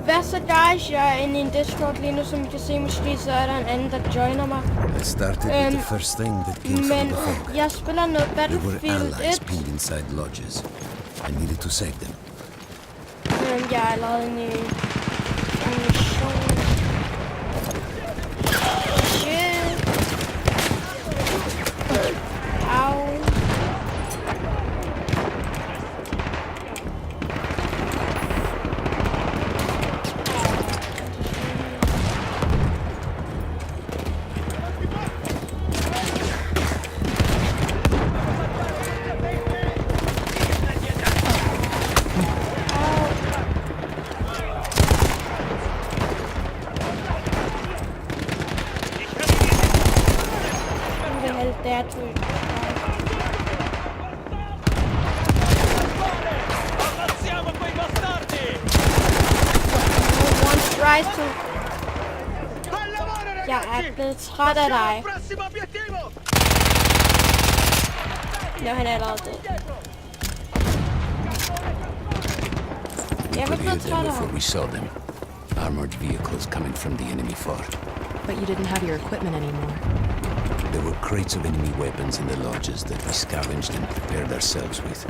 Hvad så guys? Jeg er inde i en Discord lige nu, som I kan se måske, så er der en anden, der joiner mig. I started with the first thing that came from the fog. Jeg spiller noget There were Battlefield allies 1. pinned inside lodges. I needed to save them. Jeg er allerede inde i en mission. Shit. Au. That one tries to. Jeg er blevet træt af dig. Nå, han er allerede død. Jeg var blevet træt af ham. We saw them. Armored vehicles coming from the enemy fort. But you didn't have your equipment anymore. There were crates of enemy weapons in the lodges that we scavenged and prepared ourselves with.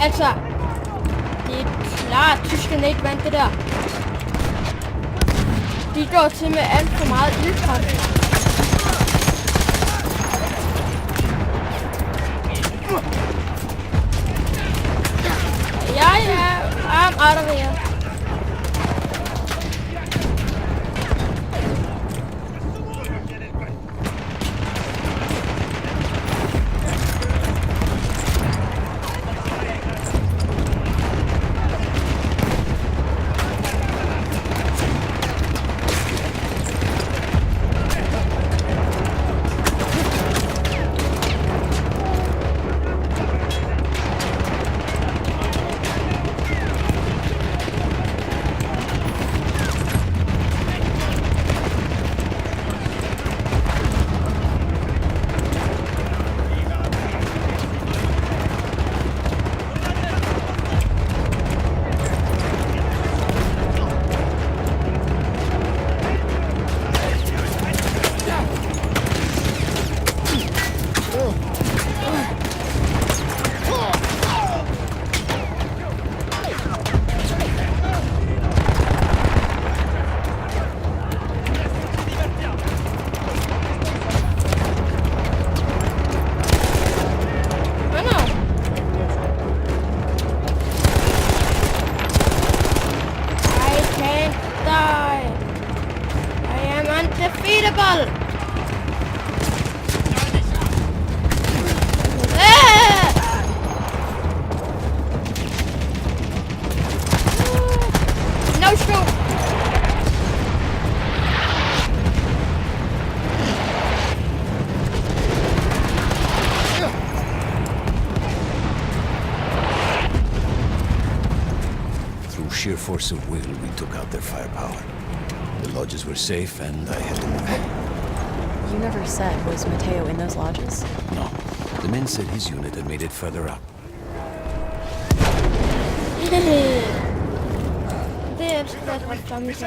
Altså, det er klart, at tyskerne ikke vandt det der. De går til med alt for meget ildkraft. I'm out of here. Through sheer force of will, we took out their firepower. The lodges were safe, and I had to move. You never said, was Mateo in those lodges? No. The men said his unit had made it further up. Det er et ret gammelt så.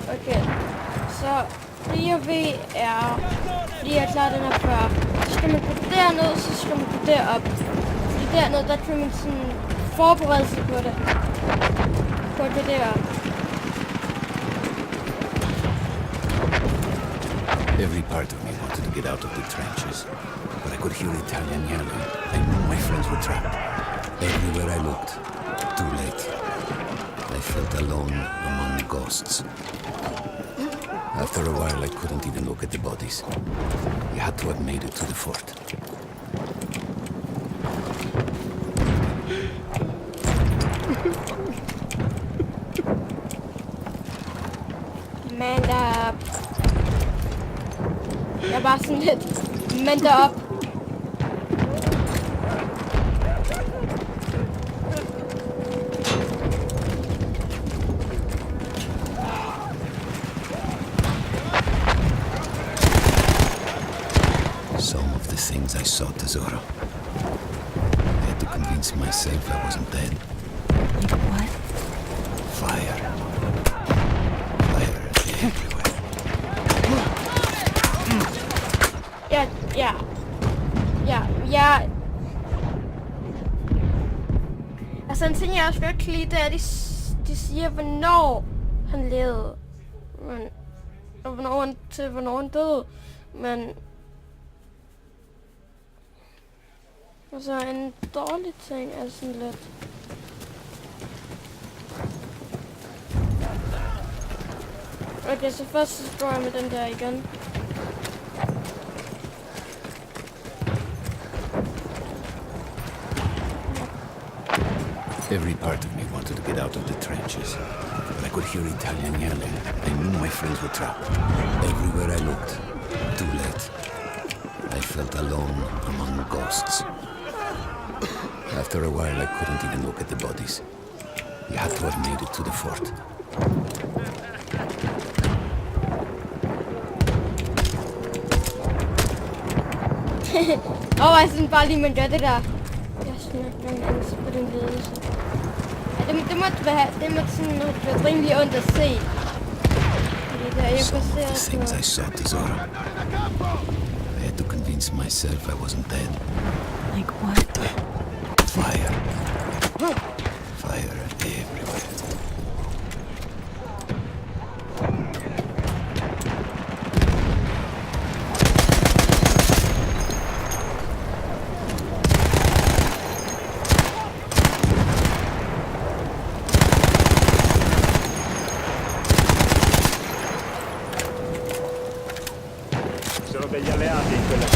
Okay, så det jeg ved er, fordi jeg klarer den her før, så skal man gå derned, så skal man gå derop. Fordi dernede, der kan man sådan forberede sig på det. På det der. Every part of me wanted to get out of the trenches, but I could hear Italian yelling. I knew my friends were trapped. Everywhere I looked, too late. I felt alone among ghosts. After a while, I couldn't even look at the bodies. We had to have made it to the fort. Man up. Jeg var sådan lidt man derop. Some of the things I saw, Tesoro. I had to convince myself I wasn't dead. Like what? Fire. Fire everywhere. Ja. Altså en ting jeg også godt kan lide, det er, at de siger, hvornår han levede. Men, og hvornår han døde. Men altså en dårlig ting er sådan lidt. Okay, så først så går jeg med den der igen. Every part of me wanted to get out of the trenches, but I could hear Italian yelling. I knew my friends were trapped. Everywhere I looked, too late. I felt alone among ghosts. After a while, I couldn't even look at the bodies. We had to have made it to the fort. Sådan bare lige man gør det der. Jeg har sådan en angst på den ledelse. Ja, det måtte sådan være rimelig ondt at se. Fordi der, jeg Some of baserer the things på. I saw, Tesoro. I had to convince myself I wasn't dead. Like what? Fire. Fire everywhere. Sono degli alleati in quella.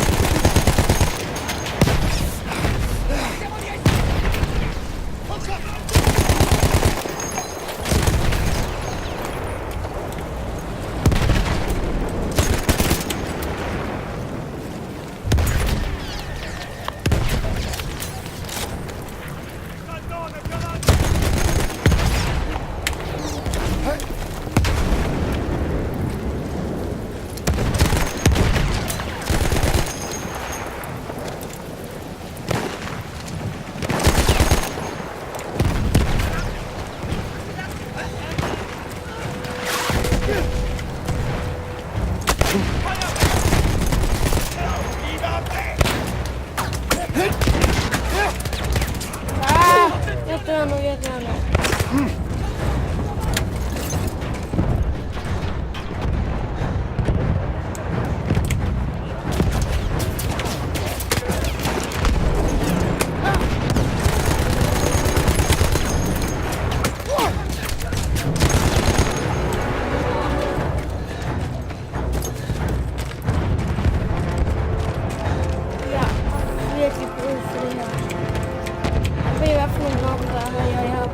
Jeg dør nu. Jeg har virkelig brug for det her. Jeg ved i hvert fald nogle våben, der er her. Jeg har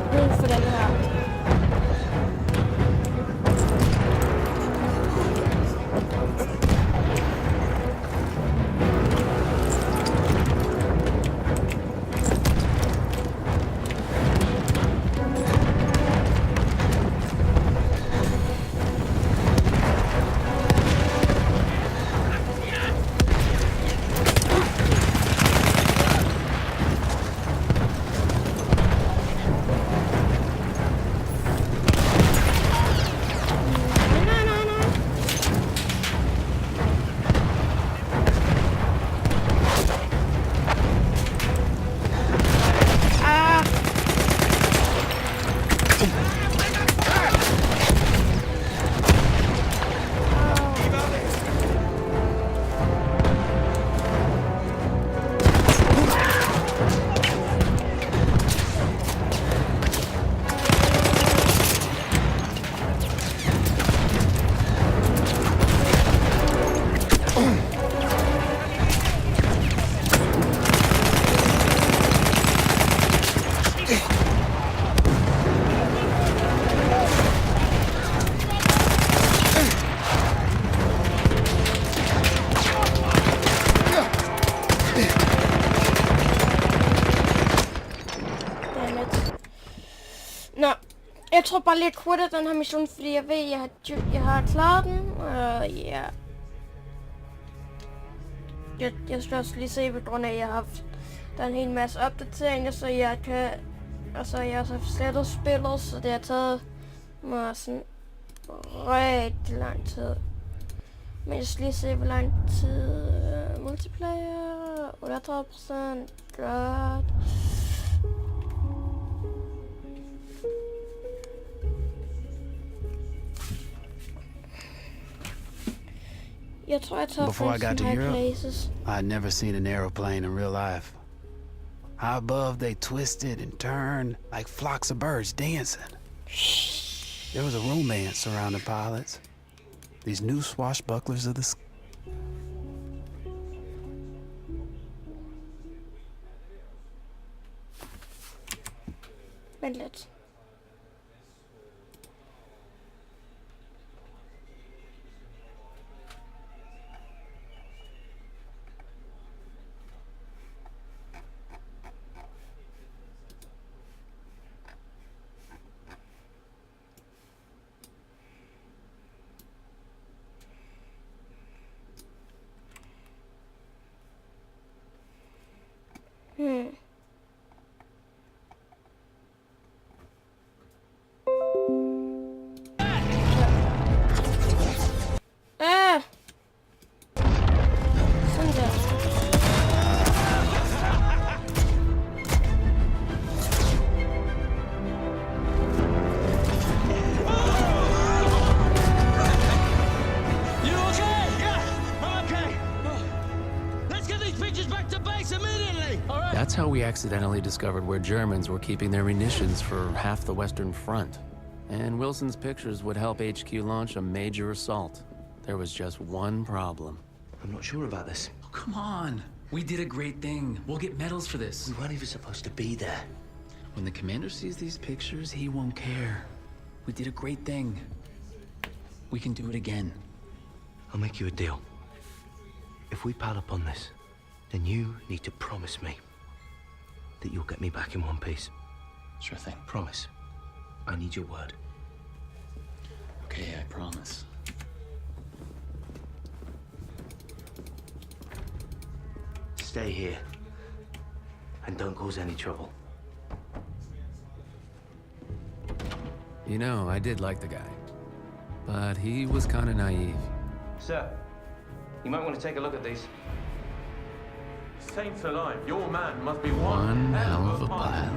Jeg tror bare lige, at jeg quitter den her mission, fordi jeg ved, at jeg har klaret den, og ja. Jeg skal også lige se, på grund af, at jeg har haft der er en hel masse opdateringer, så jeg kan, og så jeg også har slettet spillet, så det har taget mig sådan rigtig lang tid. Men jeg skal lige se, hvor lang tid multiplayer, 38%, godt. Jeg tror, jeg tager Before I got to high Europe, places. I had never seen an aeroplane in real life. High above, they twisted and turned like flocks of birds dancing. There was a romance surrounding pilots. These new swashbucklers of the sky. Vent lidt. Sådan der. You okay? Yeah, I'm okay. Let's get these pictures back to base immediately. All right. That's how we accidentally discovered where Germans were keeping their munitions for half the Western Front. And Wilson's pictures would help HQ launch a major assault. There was just one problem. I'm not sure about this. Oh, come on. We did a great thing. We'll get medals for this. We weren't even supposed to be there. When the commander sees these pictures, he won't care. We did a great thing. We can do it again. I'll make you a deal. If we pile up on this, then you need to promise me that you'll get me back in one piece. Sure thing. Promise. I need your word. Okay, I promise. Stay here. And don't cause any trouble. You know, I did like the guy. But he was kind of naive. Sir, you might want to take a look at these. Saints alive, your man must be One hell of a pilot.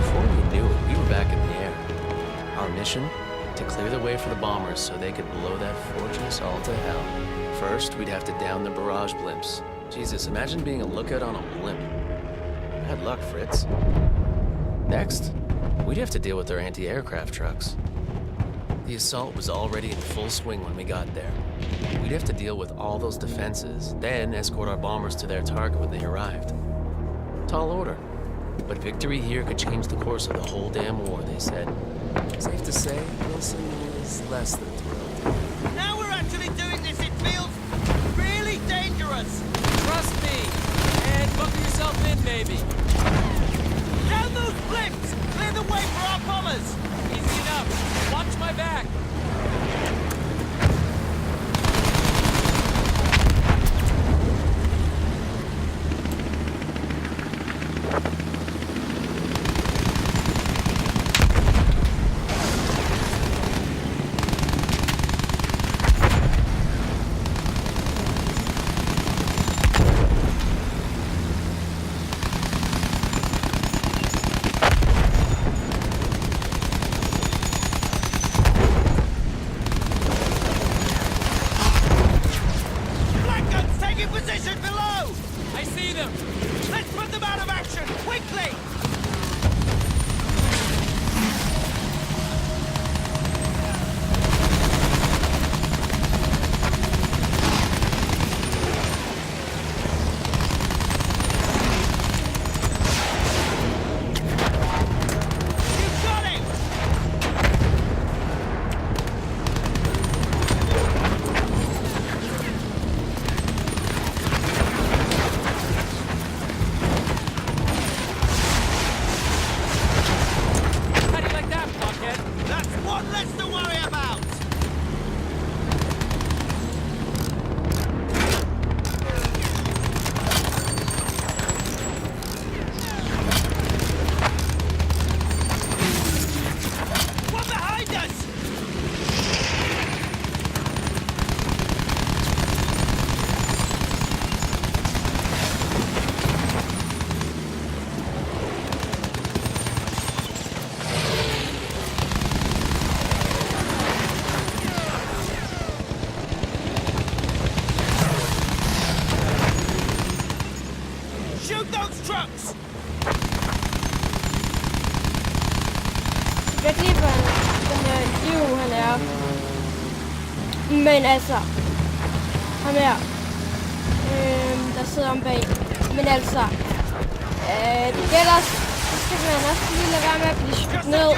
Before we knew it, we were back in the air. Our mission? To clear the way for the bombers so they could blow that fortress all to hell. First, we'd have to down the barrage blimps. Jesus, imagine being a lookout on a blimp. Bad luck, Fritz. Next, we'd have to deal with their anti-aircraft trucks. The assault was already in full swing when we got there. We'd have to deal with all those defenses, then escort our bombers to their target when they arrived. Tall order. But victory here could change the course of the whole damn war, they said. Safe to say, Wilson was less than thrilled. Now we're actually doing this. It feels really dangerous. Trust me. And buckle yourself in, maybe. Down those blips. Clear the way for our bombers. Easy enough. Watch my back. Men altså, ham her, der sidder om bag. Men altså, det gælder, så skal man også lige lade være med at blive skudt ned.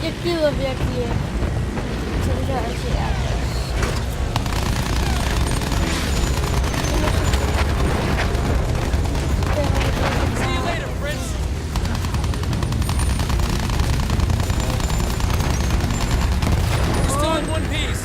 Jeg gider virkelig til det der GTX. See you later, Prince. We're still in one piece.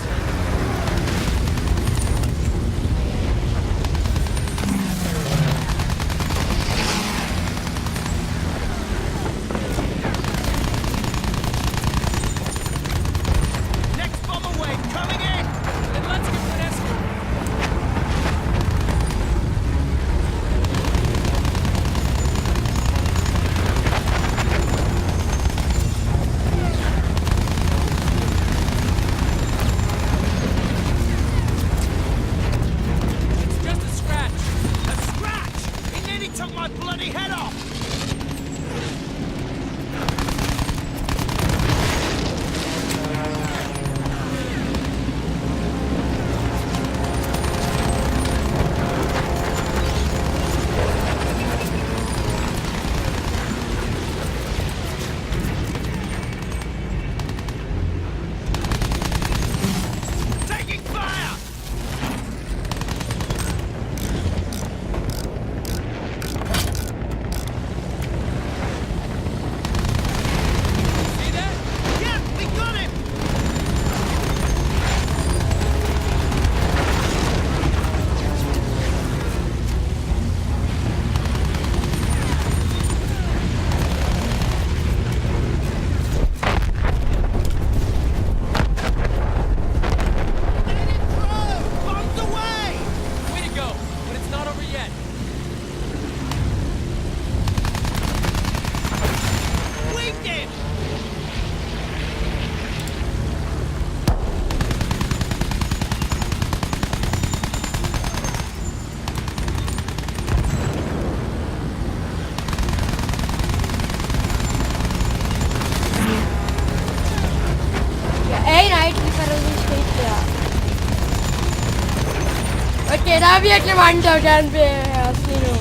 Okay, der er virkelig mange, der gerne vil have os lige nu.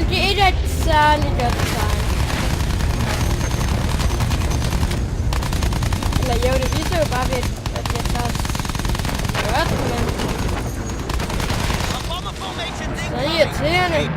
Men det er ikke et særligt godt design. Eller jo, det viser jo bare ved, at jeg tager godt, men... Så er det irriterende.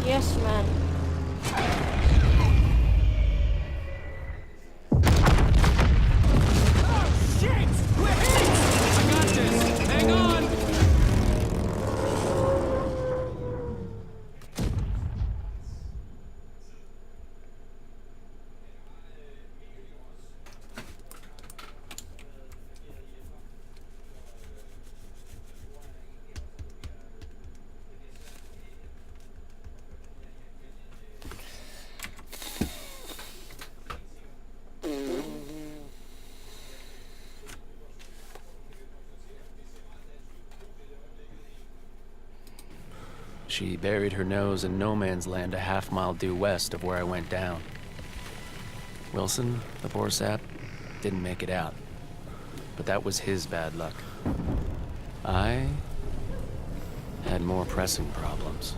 Yes, man. She buried her nose in no man's land a half-mile due west of where I went down. Wilson, the poor sap, didn't make it out. But that was his bad luck. I had more pressing problems.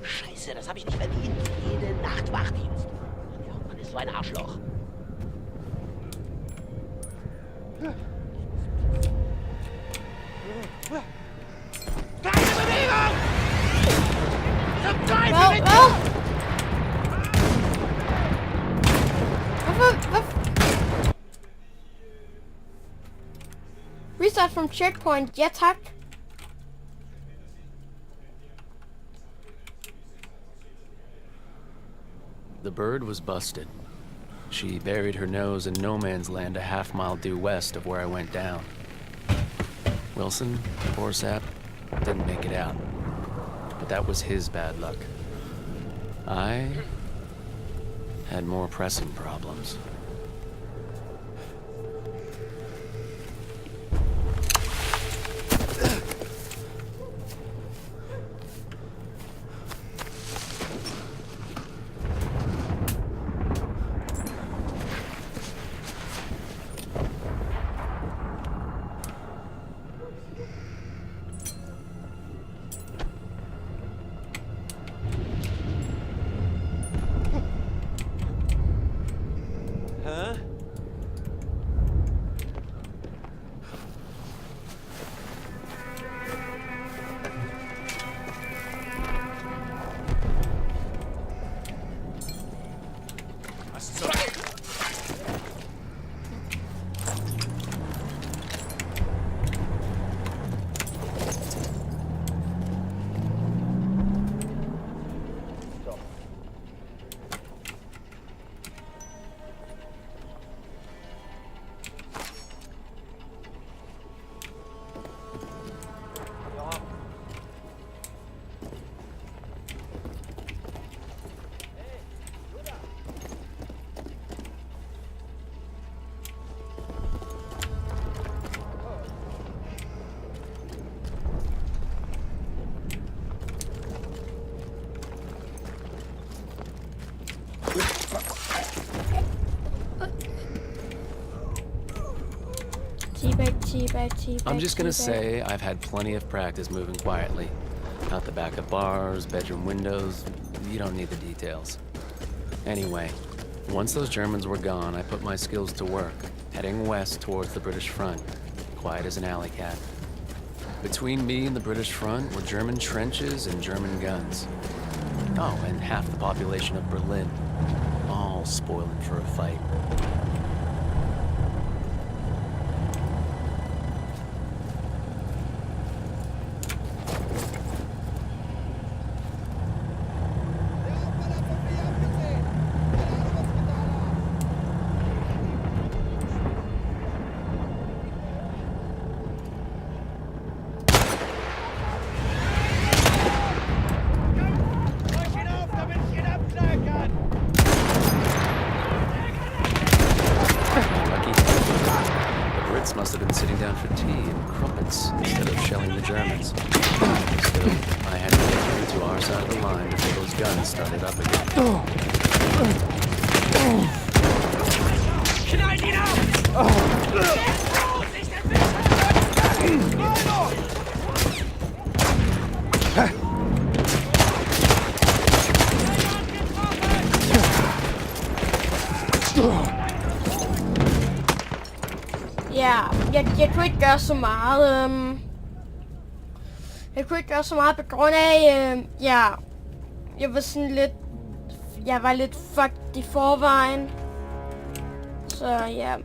Scheiße, das habe ich nicht verdient. Jede Nacht Wachdienst. Der Hauptmann ist so ein Arschloch. Keine Bewegung! Zum Teufel mit Restart from checkpoint, ja tak. The bird was busted. She buried her nose in no man's land a half-mile due west of where I went down. Wilson, the poor sap, didn't make it out. But that was his bad luck. I had more pressing problems. Teabag. I'm just gonna say I've had plenty of practice moving quietly. Out the back of bars, bedroom windows, you don't need the details. Anyway, once those Germans were gone, I put my skills to work, heading west towards the British front, quiet as an alley cat. Between me and the British front were German trenches and German guns. Oh, and half the population of Berlin, all spoiling for a fight. Must have been sitting down for tea and crumpets instead of shelling the Germans. Still, I had to get them to our side of the line before those guns started up again. Schneid ihn auf! Ja, jeg kunne ikke gøre så meget. Jeg kunne ikke gøre så meget på grund af, jeg var sådan lidt, jeg var lidt fucked i forvejen. Så ja.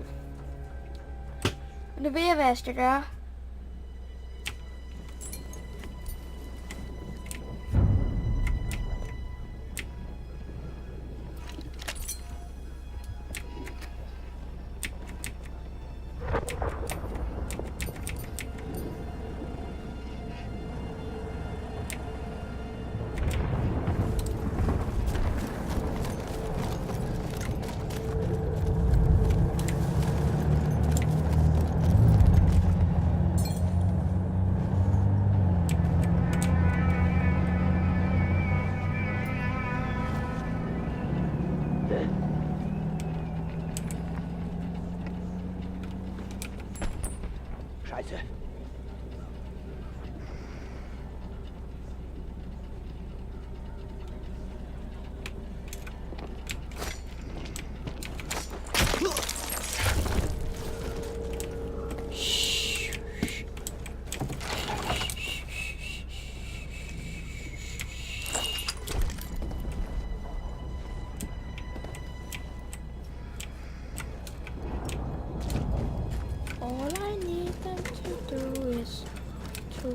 Nu ved jeg, hvad jeg skal gøre. Scheiße.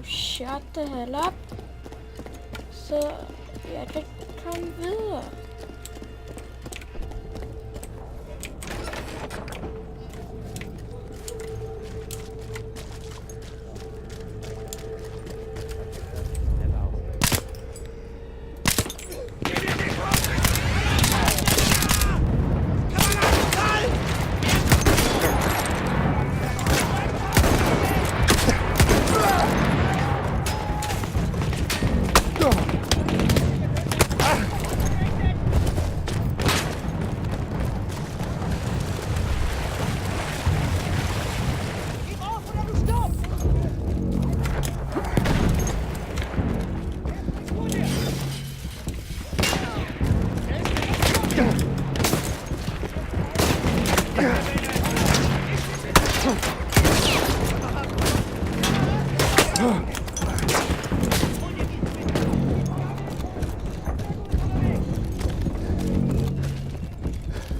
Shut the hell up. Så jeg kan komme videre.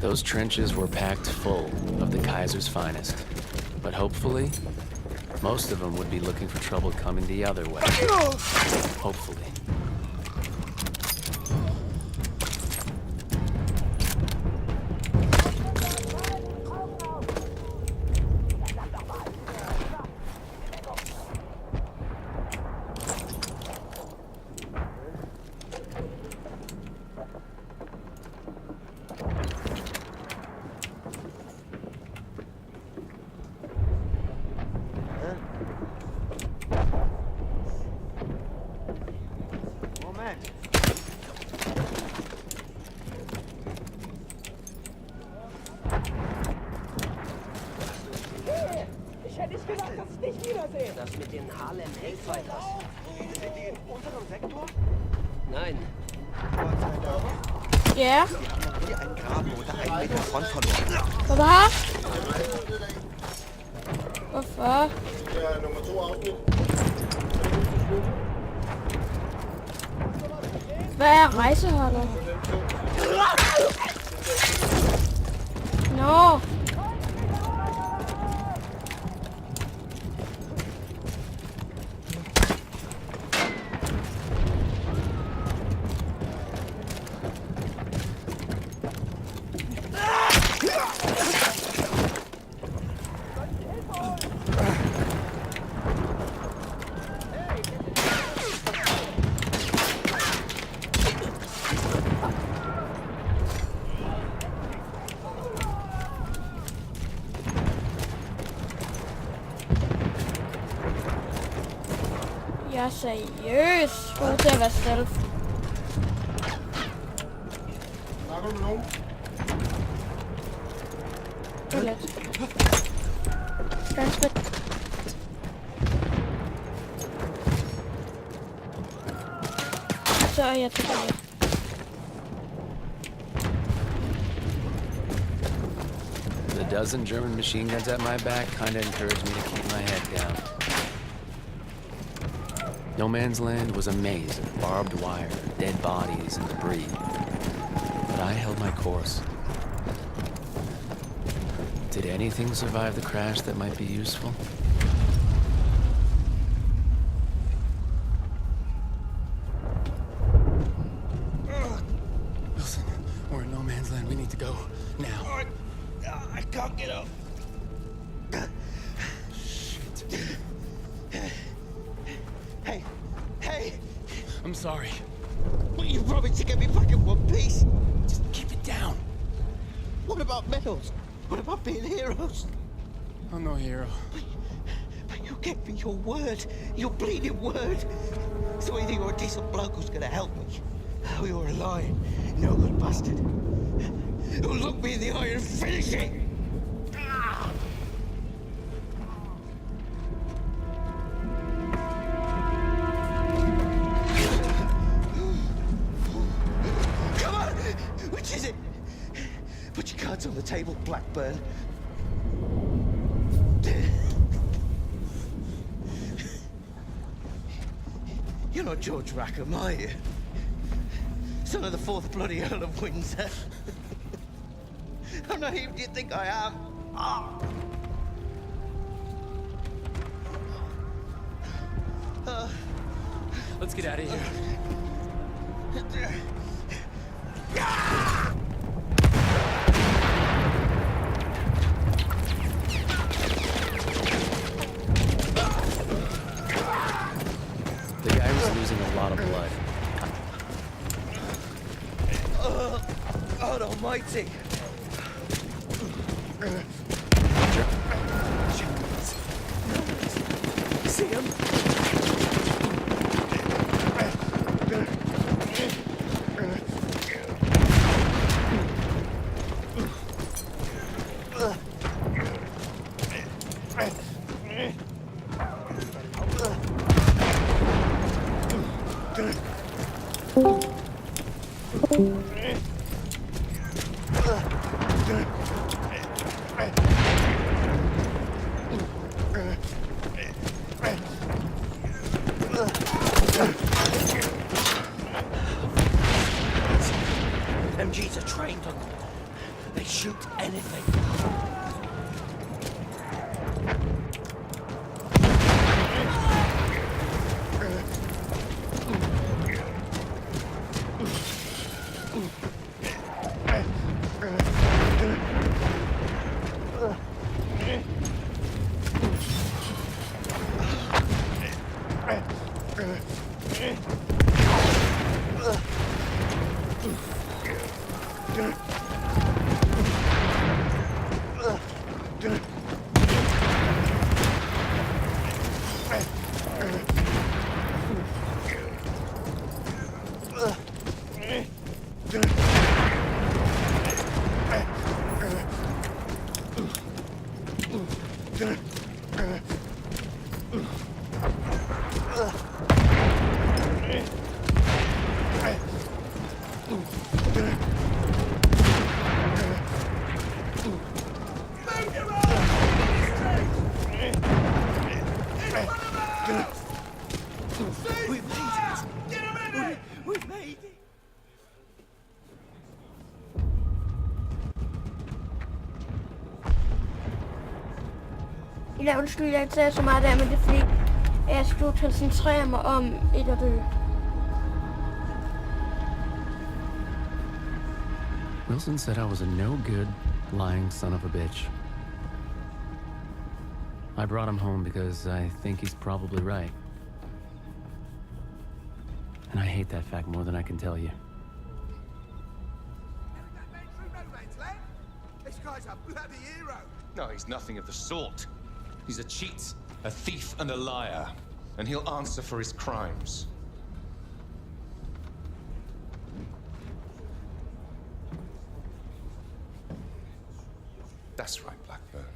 Those trenches were packed full of the Kaiser's finest. But hopefully, most of them would be looking for trouble coming the other way. Hopefully. hätte ich gedacht, dass ich dich wiedersehe. Das mit den Harlem Hellfighters. Sind die in unserem Sektor? Nein. Ja. Die haben noch nie einen Graben unter 1 Meter Front verloren. Hvad? Hvorfor? Hvad er rejseholdet? Nå. Jeg er seriøst god til at være stealth. Snakker du med nogen? Det er lidt. Ganske. Så er jeg tilbage. The dozen German machine guns at my back kinda encouraged me to keep my head down. No Man's Land was a maze of barbed wire, dead bodies, and debris. But I held my course. Did anything survive the crash that might be useful? Wilson, we're in no man's land. We need to go now. I can't get up. Shit. Hey! I'm sorry. Well, you promised to get me back in one piece. Just keep it down. What about medals? What about being heroes? I'm no hero. But you gave me your word. Your bleeding word. So either you're a decent bloke who's gonna help me, or you're a lying, no good bastard who'll look me in the eye and finish it. Come on! Which is it? Put your cards on the table, Blackburn. You're not George Rackham, are you? Son of the 4th bloody Earl of Windsor. How naive do you think I am? Let's get out of here. The guy was losing a lot of blood. God almighty. See him? MGs are trained on them. They shoot anything. Ja, undskyld, jeg ikke sagde så meget der, men det er fordi, jeg skulle koncentrere mig om ikke at dø. Wilson said I was a no-good, lying son of a bitch. I brought him home because I think he's probably right. And I hate that fact more than I can tell you. This guy's a bloody hero. No, he's nothing of the sort. He's a cheat, a thief, and a liar. And he'll answer for his crimes. That's right, Blackburn.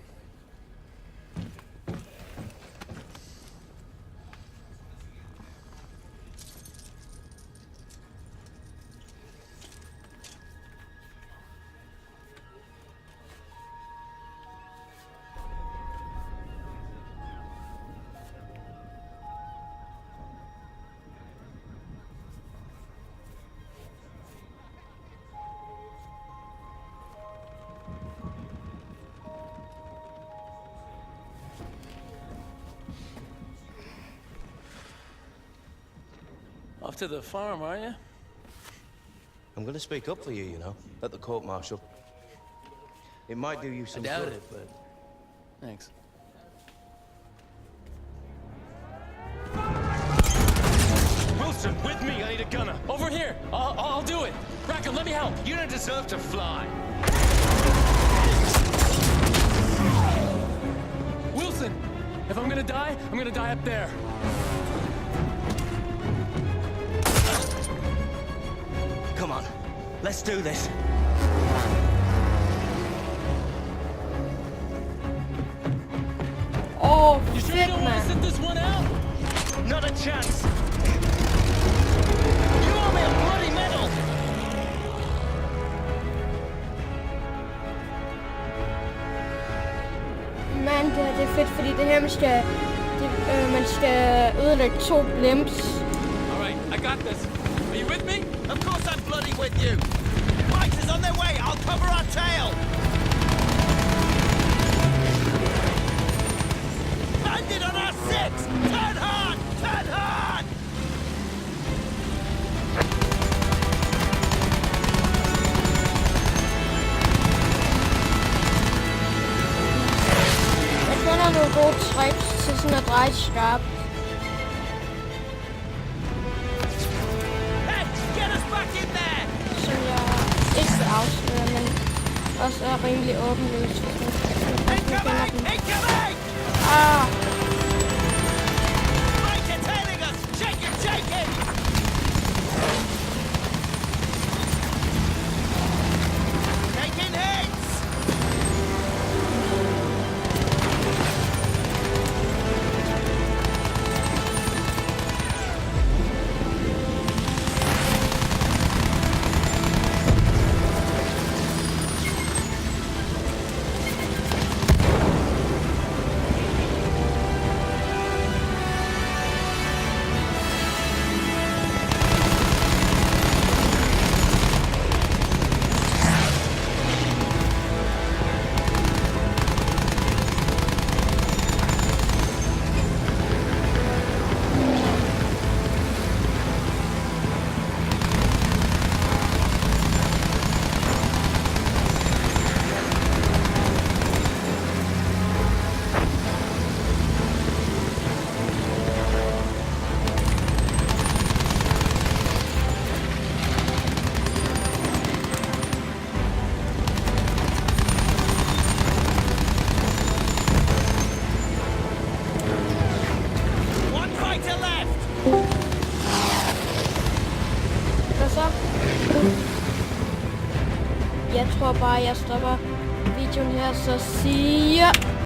Off to the farm, are you? I'm gonna speak up for you, you know, at the court-martial. It might do you some I doubt good. it, but thanks. Wilson, with me. I need a gunner. Over here. I'll do it. Rackham, let me help. You don't deserve to fly. Wilson, if I'm gonna die up there. Come on, let's do this. Åh, You sure you fedt, don't want to mand. sit this one out? Not a chance. You owe me a bloody medal. Mand, det er fedt, fordi det her, man skal ødelægge 2 blimps. All right, I got this. Are you with me? Of course I'm bloody with you. Fighters on their way. I'll cover our tail. Bandit on our 6. Turn hard. Turn hard. Jeg kender nogle gode tricks til sådan at dreje skarpt. Hey, get us back in there. Som jeg ikke vil afsløre, men også er rimelig åbenlyst, hvis man kender dem. Incoming! Ah, Mike, you're tailing us. Shake it, shake it. Taking hits. Jeg tror bare, jeg stopper videoen her, så siger